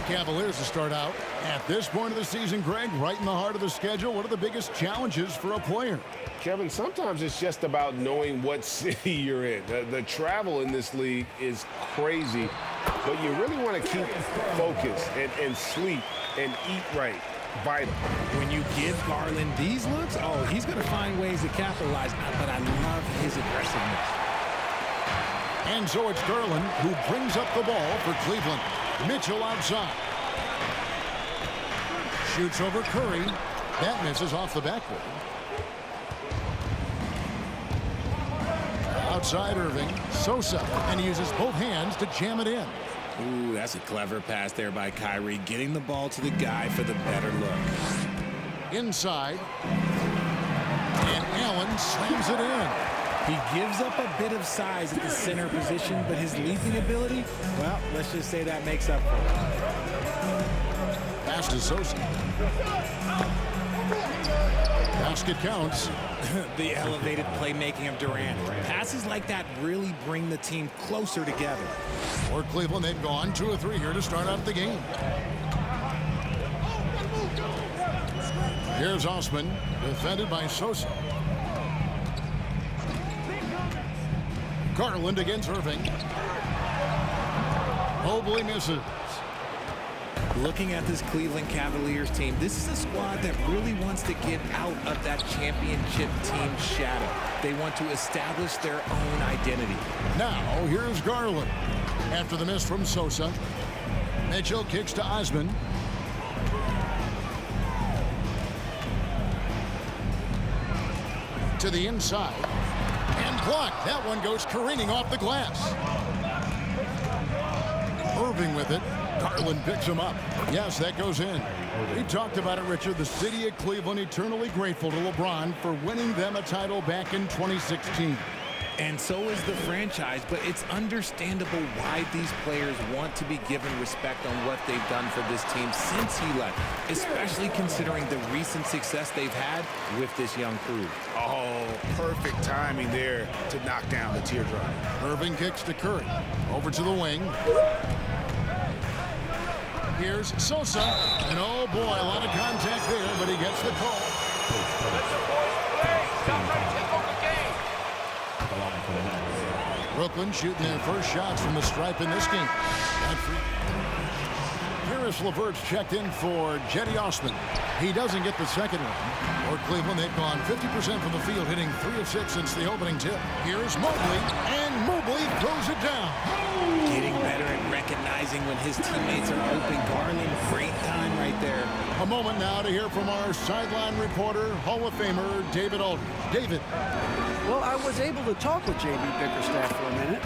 Cavaliers to start out. At this point of the season, Greg, right in the heart of the schedule, what are the biggest challenges for a player? Kevin, sometimes it's just about knowing what city you're in. The travel in this league is crazy, but you really want to keep focus and sleep and eat right. Vital. When you give Garland these looks, oh, he's going to find ways to capitalize. But I love his aggressiveness. And so it's Garland who brings up the ball for Cleveland. Mitchell outside. Shoots over Curry. That misses off the backboard. Outside Irving. Sosa. And he uses both hands to jam it in. Ooh, that's a clever pass there by Kyrie, getting the ball to the guy for the better look. Inside. And Allen slams it in. He gives up a bit of size at the center position, but his leaping ability, well, let's just say that makes up for it. Pass to Sosa. Basket counts. The elevated playmaking of Durant. Passes like that really bring the team closer together. For Cleveland, they've gone 2 of 3 here to start out the game. Here's Osman, defended by Sosa. Garland against Irving. Mobley misses. Looking at this Cleveland Cavaliers team, this is a squad that really wants to get out of that championship team shadow. They want to establish their own identity. Now, here's Garland. After the miss from Sosa, Mitchell kicks to Osman. To the inside. And blocked. That one goes careening off the glass. Irving with it. Garland picks him up. Yes, that goes in. We talked about it, Richard. The city of Cleveland eternally grateful to LeBron for winning them a title back in 2016. And so is the franchise, but it's understandable why these players want to be given respect on what they've done for this team since he left, especially considering the recent success they've had with this young crew. Oh, perfect timing there to knock down the teardrop. Irving kicks to Curry. Over to the wing. Here's Sosa. And oh boy, a lot of contact there, but he gets the call. Brooklyn shooting their first shots from the stripe in this game. Harris LeVert's checked in for Jetty Osman. He doesn't get the second one. For Cleveland, they've gone 50% from the field, hitting 3 of 6 since the opening tip. Here's Mobley, and Mobley throws it down. Getting better at recognizing when his teammates are open. Garland, great time right there. A moment now to hear from our sideline reporter, Hall of Famer David Aldridge. David. Well, I was able to talk with J.B. Bickerstaff for a minute.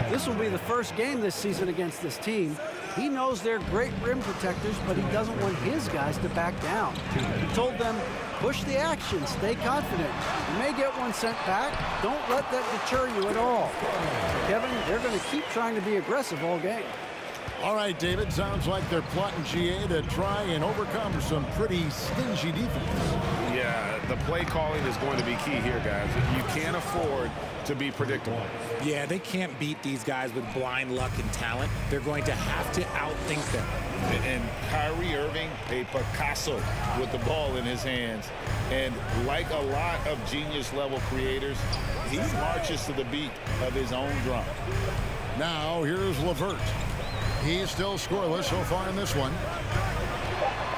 This will be the first game this season against this team. He knows they're great rim protectors, but he doesn't want his guys to back down. He told them, push the action, stay confident. You may get one sent back. Don't let that deter you at all. Kevin, they're going to keep trying to be aggressive all game. All right, David, sounds like they're plotting GA to try and overcome some pretty stingy defense. Yeah, the play calling is going to be key here, guys. You can't afford to be predictable. Yeah, they can't beat these guys with blind luck and talent. They're going to have to outthink them. And Kyrie Irving, a Picasso with the ball in his hands. And like a lot of genius-level creators, he marches to the beat of his own drum. Now, here's LeVert. He's still scoreless so far in this one.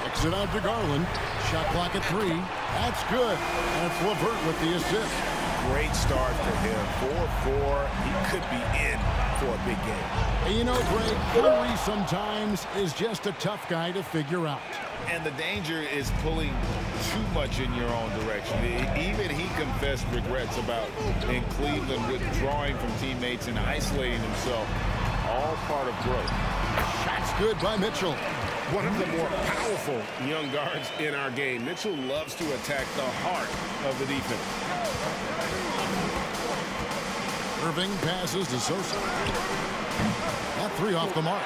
Kicks it out to Garland. Shot clock at 3. That's good. That's LeVert with the assist. Great start for him. 4-4. He could be in for a big game. And you know, Greg, Kyrie sometimes is just a tough guy to figure out. And the danger is pulling too much in your own direction. Even he confessed regrets about in Cleveland withdrawing from teammates and isolating himself. All part of growth. Shot's good by Mitchell. One of the more powerful young guards in our game. Mitchell loves to attack the heart of the defense. Irving passes to Sosa. That 3 off the mark.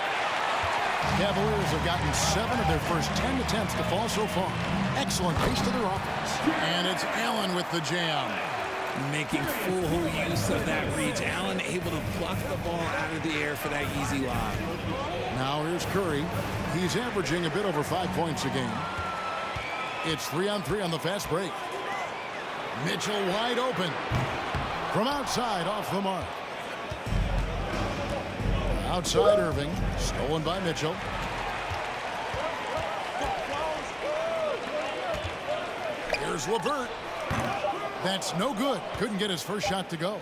Cavaliers have gotten 7 of their first 10 attempts to fall so far. Excellent pace to their offense. And it's Allen with the jam. Making full use of that reach. Allen able to pluck the ball out of the air for that easy lob. Now here's Curry. He's averaging a bit over 5 points a game. It's 3-on-3 on the fast break. Mitchell wide open. From outside, off the mark. Outside Irving. Stolen by Mitchell. Here's LeVert. That's no good. Couldn't get his first shot to go.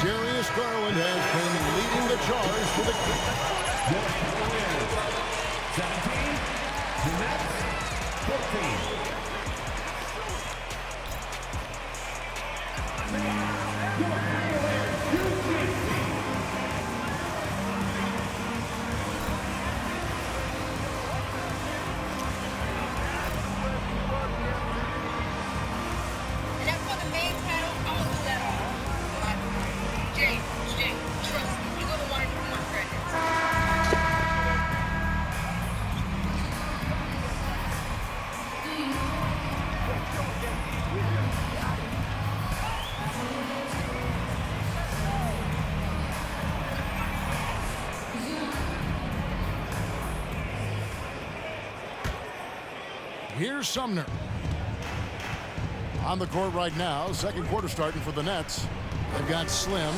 Darius Garland has been leading the charge for the... 17, the Nets, 14. Here's Sumner. On the court right now, second quarter starting for the Nets. They've got Slim,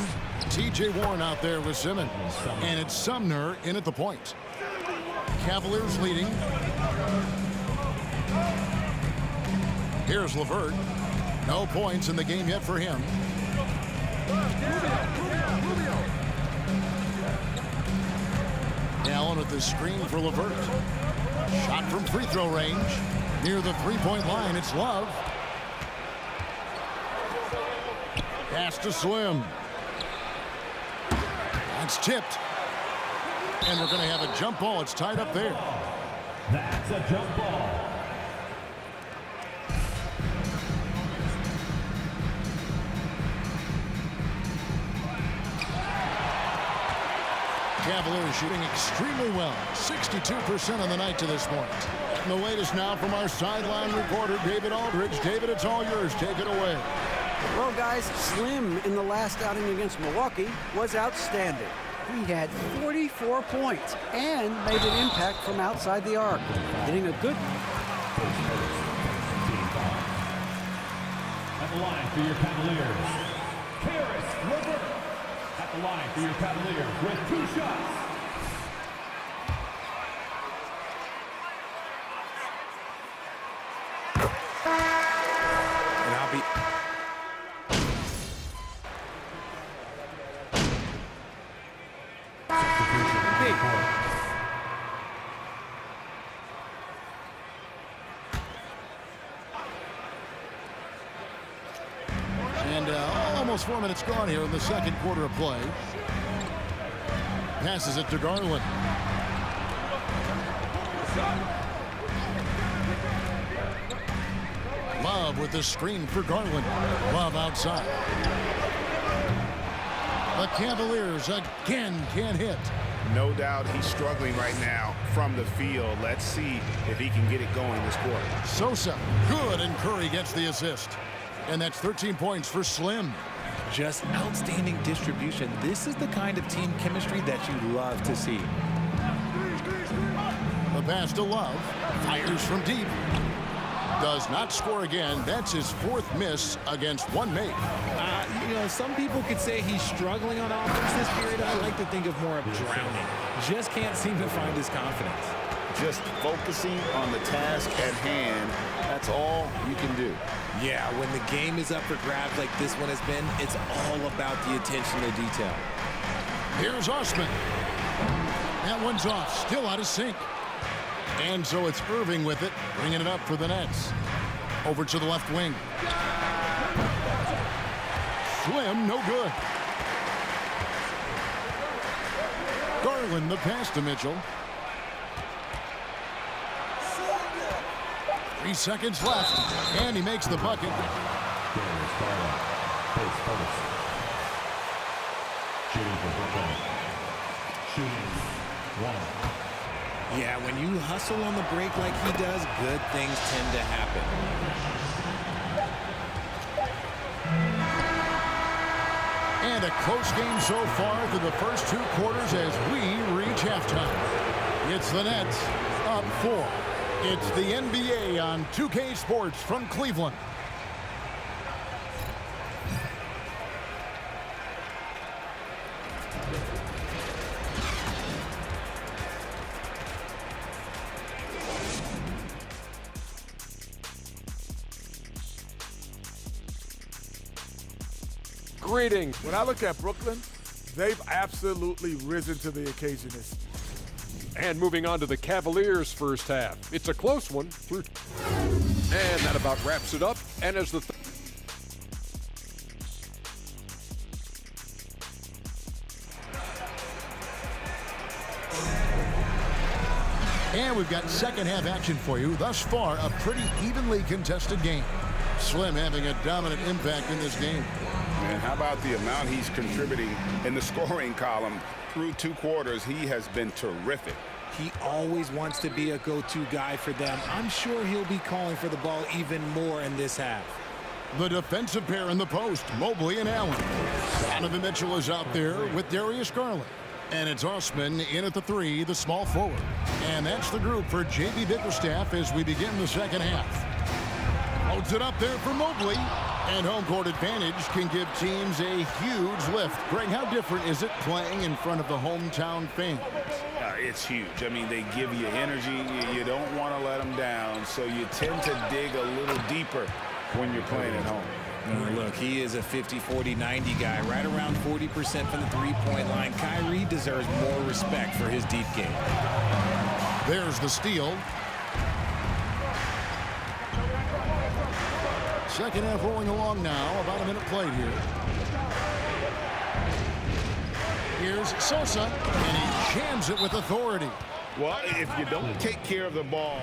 T.J. Warren out there with Simmons. And it's Sumner in at the point. Cavaliers leading. Here's LeVert. No points in the game yet for him. Allen with the screen for LeVert. Shot from free throw range. Near the three-point line, it's Love. Pass to Slim. That's tipped. And we're going to have a jump ball. It's tied up there. That's a jump ball. Cavaliers shooting extremely well. 62% on the night to this point. And the latest now from our sideline reporter, David Aldridge. David, it's all yours. Take it away. Well, guys, Slim in the last outing against Milwaukee was outstanding. He had 44 points and made an impact from outside the arc, hitting a good... At the line for your Cavaliers, Karis LeVert. At the line for your Cavaliers with 2 shots. And I'll be... And almost 4 minutes gone here in the second quarter of play. Passes it to Garland. Love with the screen for Garland. Love outside. The Cavaliers again can't hit. No doubt he's struggling right now from the field. Let's see if he can get it going this quarter. Sosa, good, and Curry gets the assist. And that's 13 points for Slim. Just outstanding distribution. This is the kind of team chemistry that you love to see. The pass to Love. Fires from deep. Does not score again. That's his 4th miss against 1 make. You know, some people could say he's struggling on offense this period. I like to think of more of drowning. Just can't seem to find his confidence. Just focusing on the task at hand. That's all you can do. Yeah, when the game is up for grabs like this one has been, it's all about the attention to detail. Here's Osman. That one's off. Still out of sync. And so it's Irving with it, bringing it up for the Nets. Over to the left wing. Slim, no good. Garland, the pass to Mitchell. 3 seconds left, and he makes the bucket. Yeah, when you hustle on the break like he does, good things tend to happen. And a close game so far through the first 2 quarters as we reach halftime. It's the Nets up 4. It's the NBA on 2K Sports from Cleveland. Greetings. When I look at Brooklyn, they've absolutely risen to the occasion. And moving on to the Cavaliers' first half. It's a close one. And that about wraps it up. And as the And we've got second half action for you. Thus far, a pretty evenly contested game. Slim having a dominant impact in this game. And how about the amount he's contributing in the scoring column? Through 2 quarters, he has been terrific. He always wants to be a go-to guy for them. I'm sure he'll be calling for the ball even more in this half. The defensive pair in the post, Mobley and Allen. Donovan Mitchell is out there with Darius Garland. And it's Osman in at the 3, the small forward. And that's the group for J.B. Bickerstaff as we begin the second half. Loads it up there for Mobley. And home court advantage can give teams a huge lift. Greg, how different is it playing in front of the hometown fans? It's huge. I mean, they give you energy. You don't want to let them down, so you tend to dig a little deeper when you're playing at home. Look, he is a 50, 40, 90 guy, right around 40% from the three-point line. Kyrie deserves more respect for his deep game. There's the steal. Second half rolling along now. About a minute played here. Here's Sosa, and he jams it with authority. Well, if you don't take care of the ball,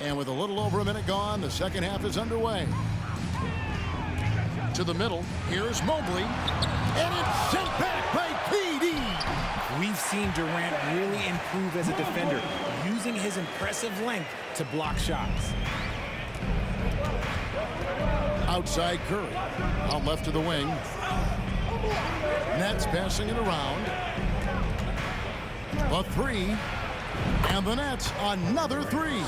And with a little over a minute gone, the second half is underway. To the middle, here's Mobley. And it's sent back by KD. We've seen Durant really improve as a defender, using his impressive length to block shots. Outside Curry. Out left to the wing. Nets passing it around. A 3. And the Nets another 3.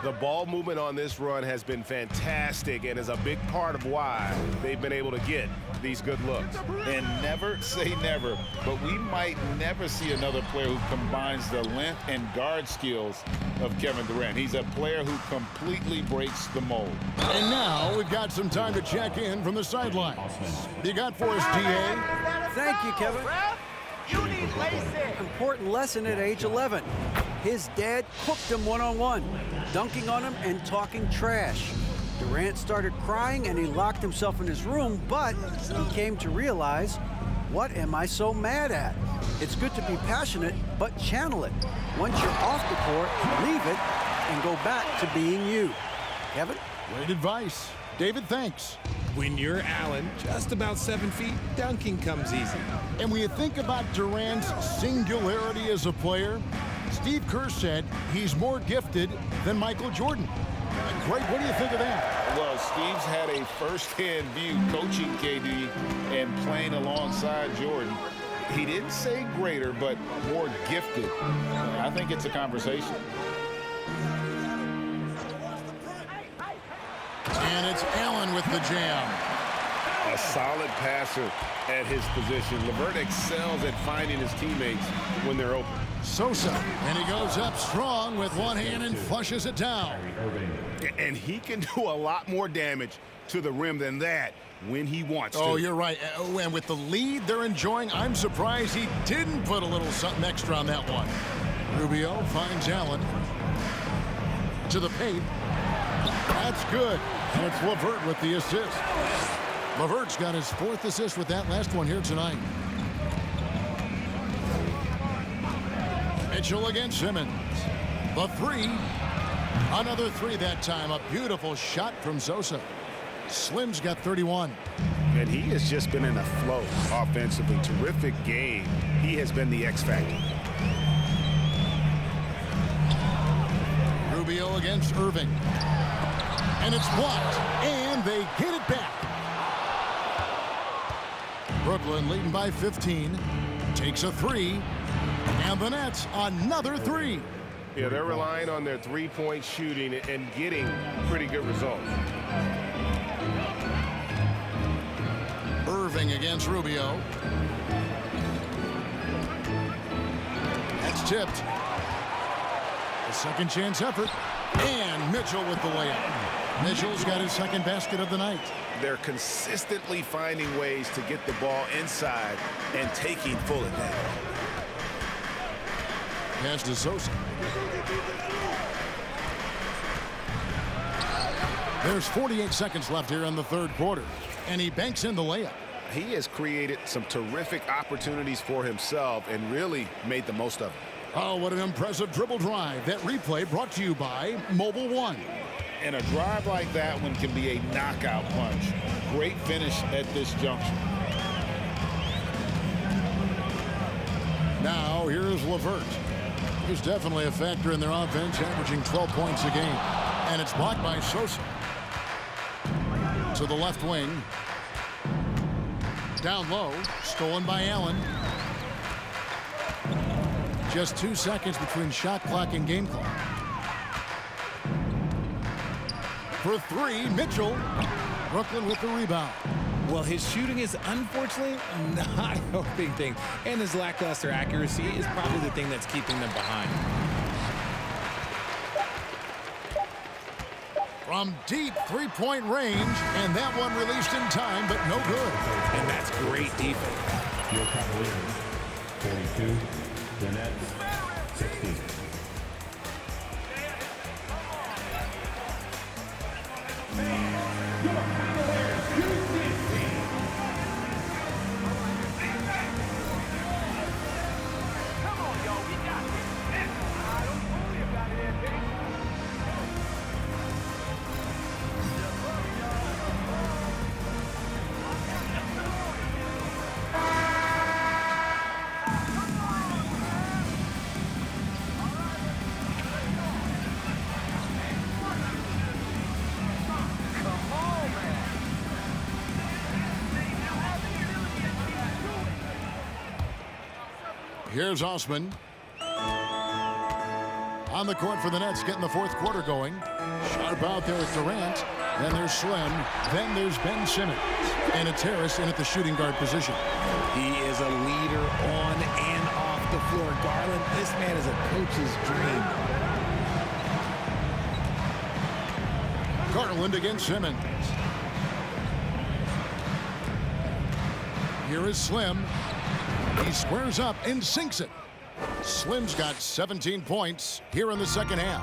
The ball movement on this run has been fantastic and is a big part of why they've been able to get these good looks. and never say never, but we might never see another player who combines the length and guard skills of Kevin Durant. He's a player who completely breaks the mold. And now we've got some time to check in from the sidelines. You got for us, DA? Thank you, Kevin. You need LASIK. Important lesson at age 11. His dad cooked him one-on-one, dunking on him and talking trash. Durant started crying and he locked himself in his room, but he came to realize, what am I so mad at? It's good to be passionate, but channel it. Once you're off the court, leave it and go back to being you. Kevin? Great advice. David, thanks. When you're Allen, just about 7 feet, dunking comes easy. And when you think about Durant's singularity as a player, Steve Kerr said he's more gifted than Michael Jordan. Greg, what do you think of that? Well, Steve's had a first-hand view coaching KD and playing alongside Jordan. He didn't say greater, but more gifted. I think it's a conversation. And it's Allen with the jam. A solid passer at his position. LeVert excels at finding his teammates when they're open. Sosa, and he goes up strong with one hand and flushes it down. And he can do a lot more damage to the rim than that when he wants to. Oh, you're right. And with the lead they're enjoying, I'm surprised he didn't put a little something extra on that one. Rubio finds Allen to the paint. That's good. And it's LeVert with the assist. LeVert's got his 4th assist with that last one here tonight. Mitchell against Simmons. The 3. Another 3 that time. A beautiful shot from Sosa. Slim's got 31. And he has just been in a flow offensively. Terrific game. He has been the X factor. Rubio against Irving. And it's blocked. And they get it back. Brooklyn leading by 15. Takes a 3. And the Nets another 3. Yeah, they're relying on their three-point shooting and getting pretty good results. Irving against Rubio. That's tipped. A second chance effort. And Mitchell with the layup. Mitchell's got his second basket of the night. They're consistently finding ways to get the ball inside and taking full advantage. Pass to Sosa. There's 48 seconds left here in the 3rd quarter. And he banks in the layup. He has created some terrific opportunities for himself and really made the most of it. Oh, what an impressive dribble drive. That replay brought to you by Mobile One. And a drive like that one can be a knockout punch. Great finish at this junction. Now, here's LeVert. He's definitely a factor in their offense, averaging 12 points a game. And it's blocked by Sosa. To the left wing. Down low. Stolen by Allen. Just 2 seconds between shot clock and game clock. For 3, Mitchell. Brooklyn with the rebound. Well, his shooting is unfortunately not helping things, and his lackluster accuracy is probably the thing that's keeping them behind. From deep 3-point range, and that one released in time, but no good. And that's great defense. Your Cavaliers, 42. The Nets, 16. Here's Osman. On the court for the Nets, getting the 4th quarter going. Sharp out there with Durant. Then there's Slim. Then there's Ben Simmons. And it's Harris in at the shooting guard position. He is a leader on and off the floor. Garland, this man is a coach's dream. Garland against Simmons. Here is Slim. He squares up and sinks it. Slim's got 17 points here in the 2nd half.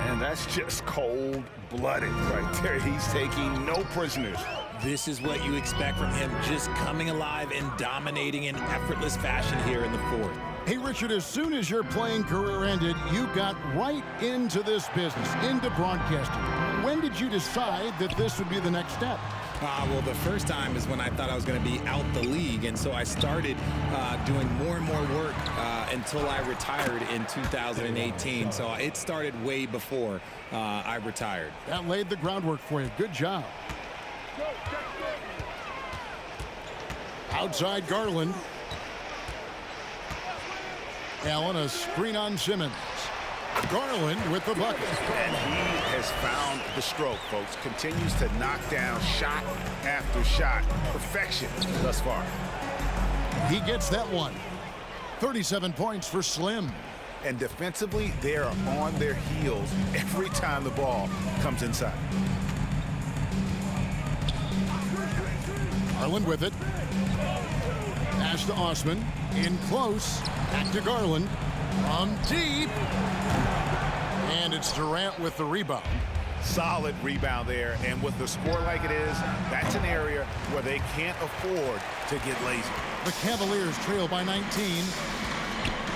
And that's just cold-blooded right there. He's taking no prisoners. This is what you expect from him, just coming alive and dominating in effortless fashion here in the 4th. Hey, Richard, as soon as your playing career ended, you got right into this business, into broadcasting. When did you decide that this would be the next step? Well, the first time is when I thought I was going to be out the league, and so I started doing more and more work until I retired in 2018. So it started way before I retired. That laid the groundwork for you. Good job. Outside Garland. Allen, a screen on Simmons. Garland with the bucket. And he has found the stroke, folks. Continues to knock down shot after shot. Perfection thus far. He gets that one. 37 points for Slim. And defensively, they are on their heels every time the ball comes inside. Garland with it. Pass to Osman. In close. Back to Garland. From deep. And it's Durant with the rebound. Solid rebound there. And with the score like it is, that's an area where they can't afford to get lazy. The Cavaliers trail by 19.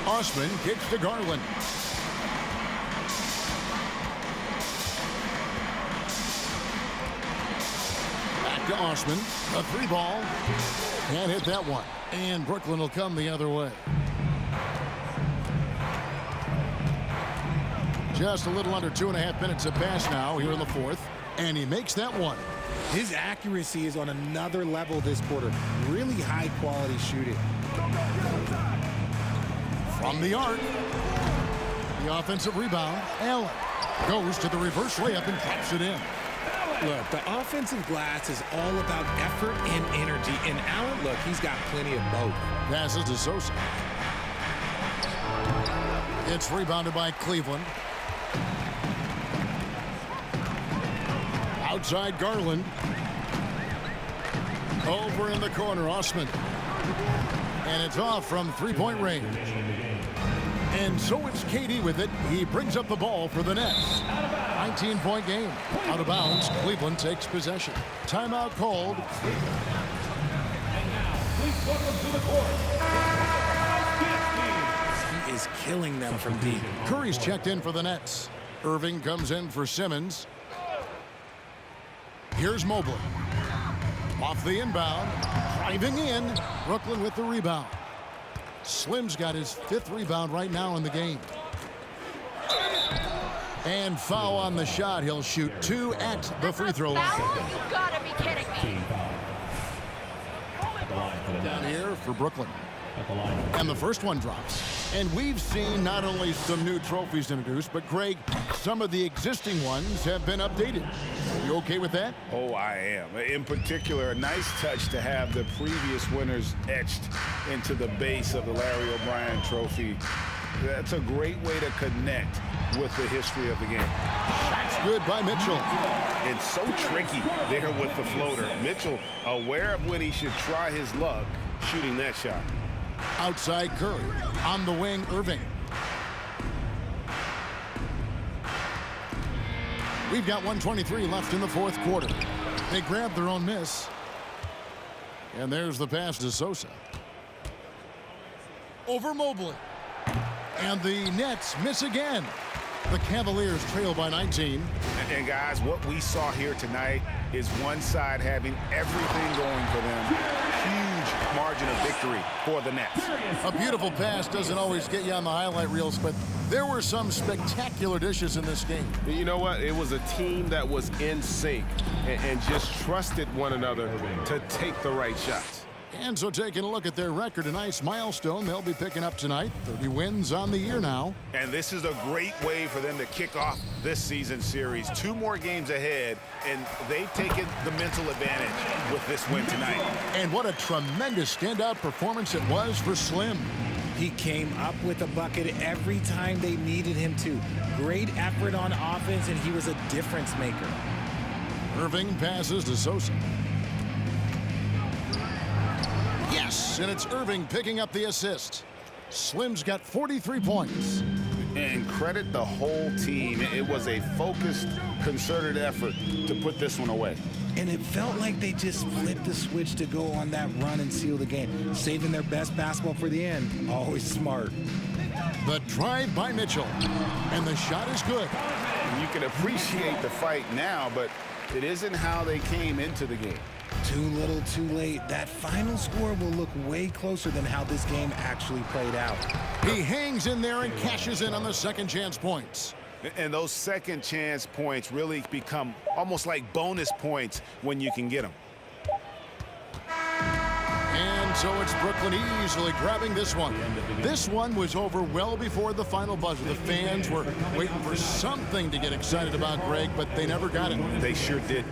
Osman kicks to Garland. Back to Osman. A three ball. Can't hit that one. And Brooklyn will come the other way. Just a little under 2.5 minutes have passed now here in the fourth. And he makes that one. His accuracy is on another level this quarter. Really high quality shooting. From the arc. The offensive rebound. Allen goes to the reverse layup and drops it in. Look, the offensive glass is all about effort and energy. And Allen, look, he's got plenty of both. Passes to Sosa. It's rebounded by Cleveland. Outside Garland. Over in the corner, Osman. And it's off from three-point range. And so it's KD with it. He brings up the ball for the Nets. 19-point game. Out of bounds, Cleveland takes possession. Timeout called. Please welcome to the court. He is killing them from deep. Curry's checked in for the Nets. Irving comes in for Simmons. Here's Mobley. Off the inbound. Driving in. Brooklyn with the rebound. Slim's got his 5th rebound right now in the game. And foul on the shot. He'll shoot 2 at the free throw line. You gotta be kidding me. Down here for Brooklyn. And the first one drops. And we've seen not only some new trophies introduced, but Greg, some of the existing ones have been updated. You okay with that? Oh, I am. In particular, a nice touch to have the previous winners etched into the base of the Larry O'Brien trophy. That's a great way to connect with the history of the game. That's good by Mitchell. It's so tricky there with the floater. Mitchell aware of when he should try his luck shooting that shot. Outside Curry. On the wing, Irving. We've got 1:23 left in the fourth quarter. They grab their own miss. And there's the pass to Sosa. Over Mobley. And the Nets miss again. The Cavaliers trail by 19. And guys, what we saw here tonight is one side having everything going for them. Huge margin of victory for the Nets. A beautiful pass doesn't always get you on the highlight reels, but there were some spectacular dishes in this game. You know what? It was a team that was in sync and just trusted one another to take the right shots. And so taking a look at their record, a nice milestone they'll be picking up tonight. 30 wins on the year now. And this is a great way for them to kick off this season series. 2 more games ahead, and they've taken the mental advantage with this win tonight. And what a tremendous standout performance it was for Slim. He came up with a bucket every time they needed him to. Great effort on offense, and he was a difference maker. Irving passes to Sosa. Yes, and it's Irving picking up the assist. Slim's got 43 points. And credit the whole team. It was a focused, concerted effort to put this one away. And it felt like they just flipped the switch to go on that run and seal the game. Saving their best basketball for the end. Always smart. The drive by Mitchell. And the shot is good. You can appreciate the fight now, but It isn't how they came into the game. Too little, too late. That final score will look way closer than how this game actually played out. He hangs in there and cashes in on the second chance points. And those second chance points really become almost like bonus points when you can get them. And so it's Brooklyn easily grabbing this one. This one was over well before the final buzzer. The fans were waiting for something to get excited about, Greg, but they never got it. They sure did.